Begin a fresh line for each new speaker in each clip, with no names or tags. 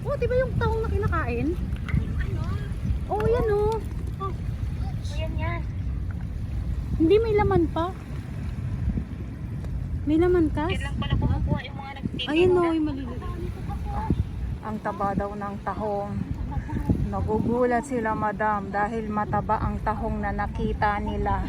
Oh, di ba yung tahong na kinakain? Oh, yan oh.
Ayan yan.
Hindi may laman pa. May laman ka?
Yan lang pala kumukuha yung mga nagtitinda.
Ayun oh, yung maliliit.
Ang taba daw ng tahong. Nagugulat sila, madam, dahil mataba ang tahong na nakita nila.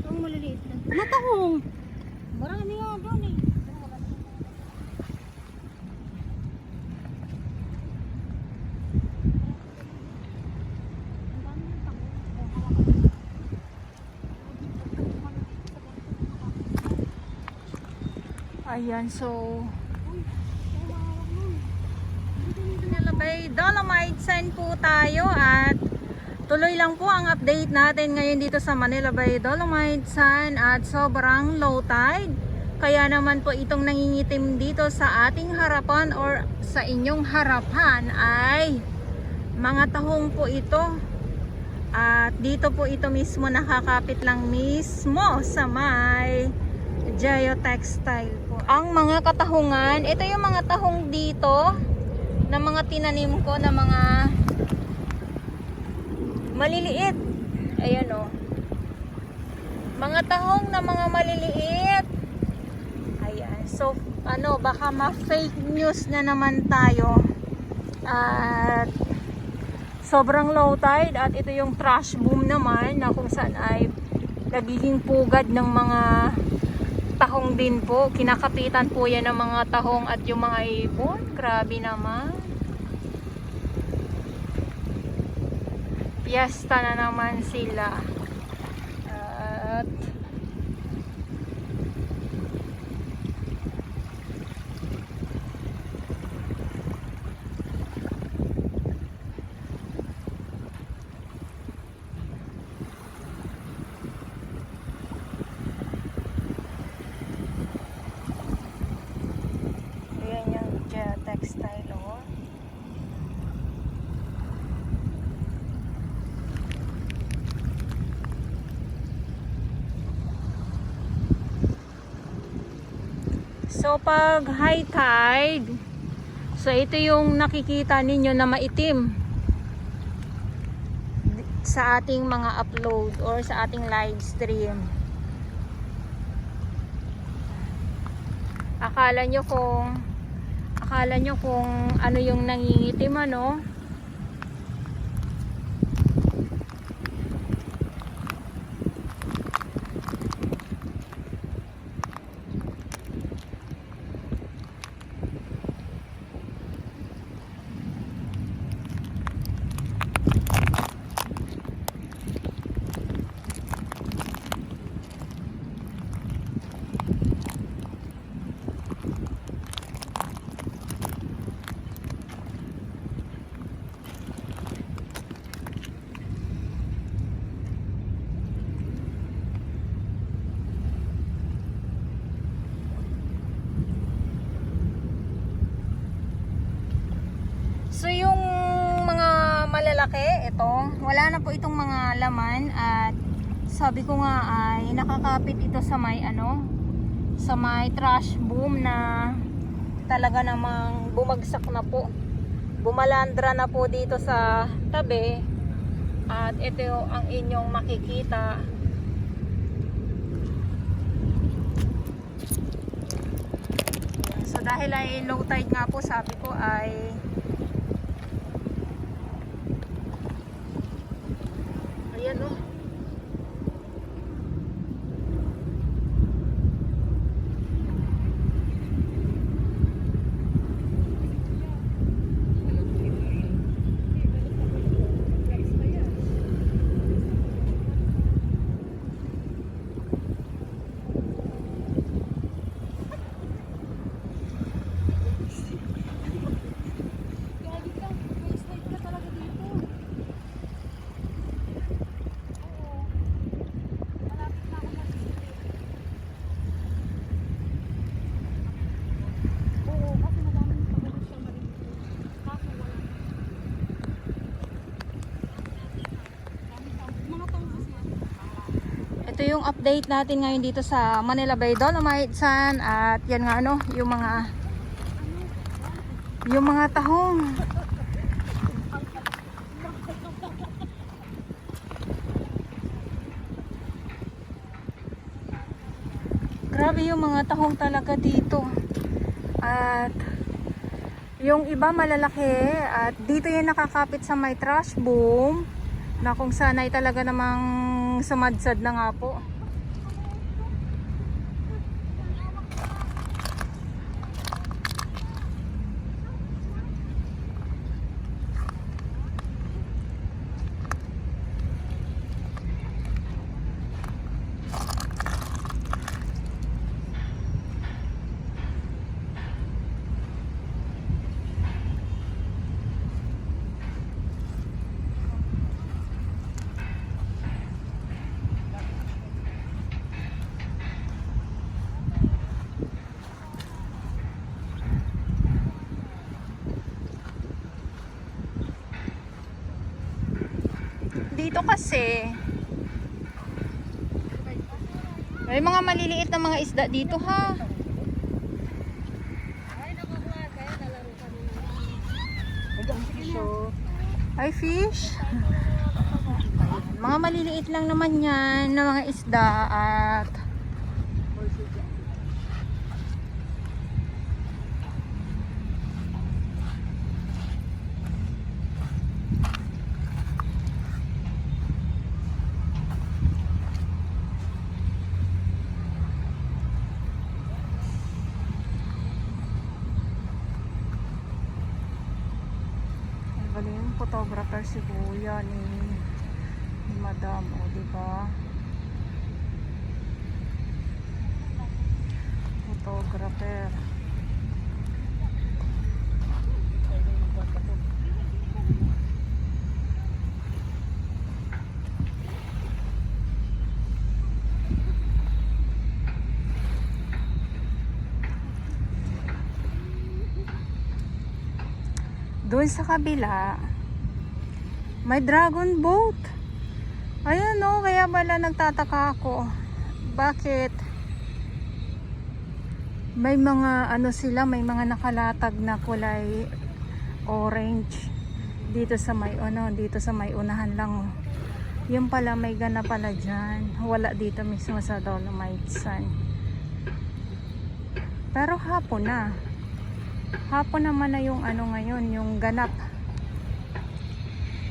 Ang maliliit na. Natahong! Marami nga doon eh.
Ayan, so Manila Bay Dolomite Sand po tayo at tuloy lang po ang update natin ngayon dito sa Manila Bay Dolomite Sand at sobrang low tide. Kaya naman po itong nangingitim dito sa ating harapan or sa inyong harapan ay mga tahong po ito. At dito po ito mismo nakakapit lang mismo sa may geotextile po. Ang mga katahungan, ito yung mga tahong dito na mga tinanim ko na mga maliliit. Ayan o. Mga tahong na mga maliliit. Ayan. So, baka ma-fake news na naman tayo. At sobrang low tide at ito yung trash boom naman na kung saan ay nagiging pugad ng mga tahong din po. Kinakapitan po yan ng mga tahong at yung mga ibon. Grabe naman. Piyesta na naman sila. At textile oh. So pag high tide, so ito yung nakikita ninyo na maitim sa ating mga upload or sa ating live stream. Akala nyo kung ano yung nangingitim, ano? ito. Wala na po itong mga laman at sabi ko nga ay nakakapit ito sa may sa may trash boom na talaga namang bumagsak na po. Bumalandra na po dito sa tabi at ito ang inyong makikita. So dahil ay low tide nga po, sabi ko ay ayan o. Ito yung update natin ngayon dito sa Manila Bay Dolomite Sand at yan nga yung mga tahong. Grabe yung mga tahong talaga dito. At yung iba malalaki at dito yung nakakapit sa may trash boom na kung saan ay talaga namang sumadsad na nga po. Dito kasi may mga maliliit na mga isda dito ha. Ay fish. Mga maliliit lang naman yan na mga isda at yung photographer si Kuya ni Madam, o diba? Photographer. Doon sa kabila may dragon boat. Ayan o, kaya pala nagtataka ako bakit may mga sila, may mga nakalatag na kulay orange dito sa may dito sa may unahan lang. Yung pala may gana pala dyan, wala dito mismo sa Dolomite Sand. Pero hapon naman na yung ngayon, yung ganap.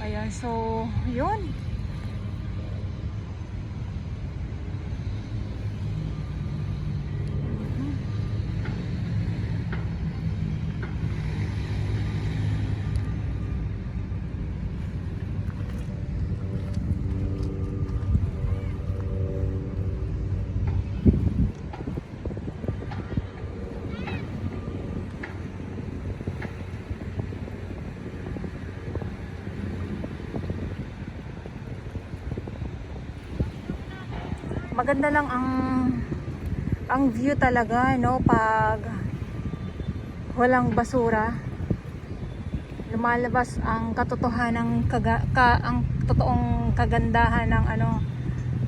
Ayan, so yun. Maganda lang ang view talaga, no, pag walang basura. lumalabas ang katotohanan ang totoong kagandahan ng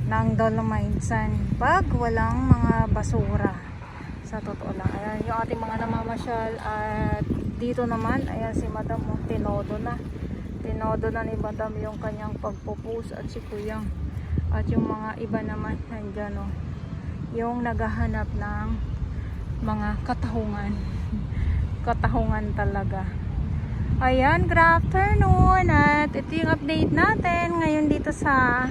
ng Dolomite Sand pag walang mga basura. Sa totoo lang, ayan yung ating mga namamasyal. At dito naman, ayan si Madam, tinodo na ni Madam yung kanyang pagpupus at si Kuyang. At yung mga iba naman nandyan, yung naghahanap ng mga katahungan talaga. Ayan, good afternoon, at ito yung update natin ngayon dito sa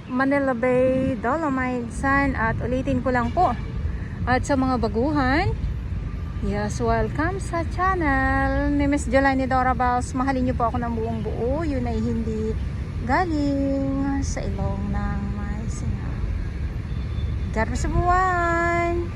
Manila Bay Dolomite Sand. At ulitin ko lang po, at sa mga baguhan, yes, welcome sa channel ni Miss Jelani Dora Bals. Mahalin niyo po ako ng buong buo, yun ay hindi galing sa ilong ng may singaw. God bless everyone.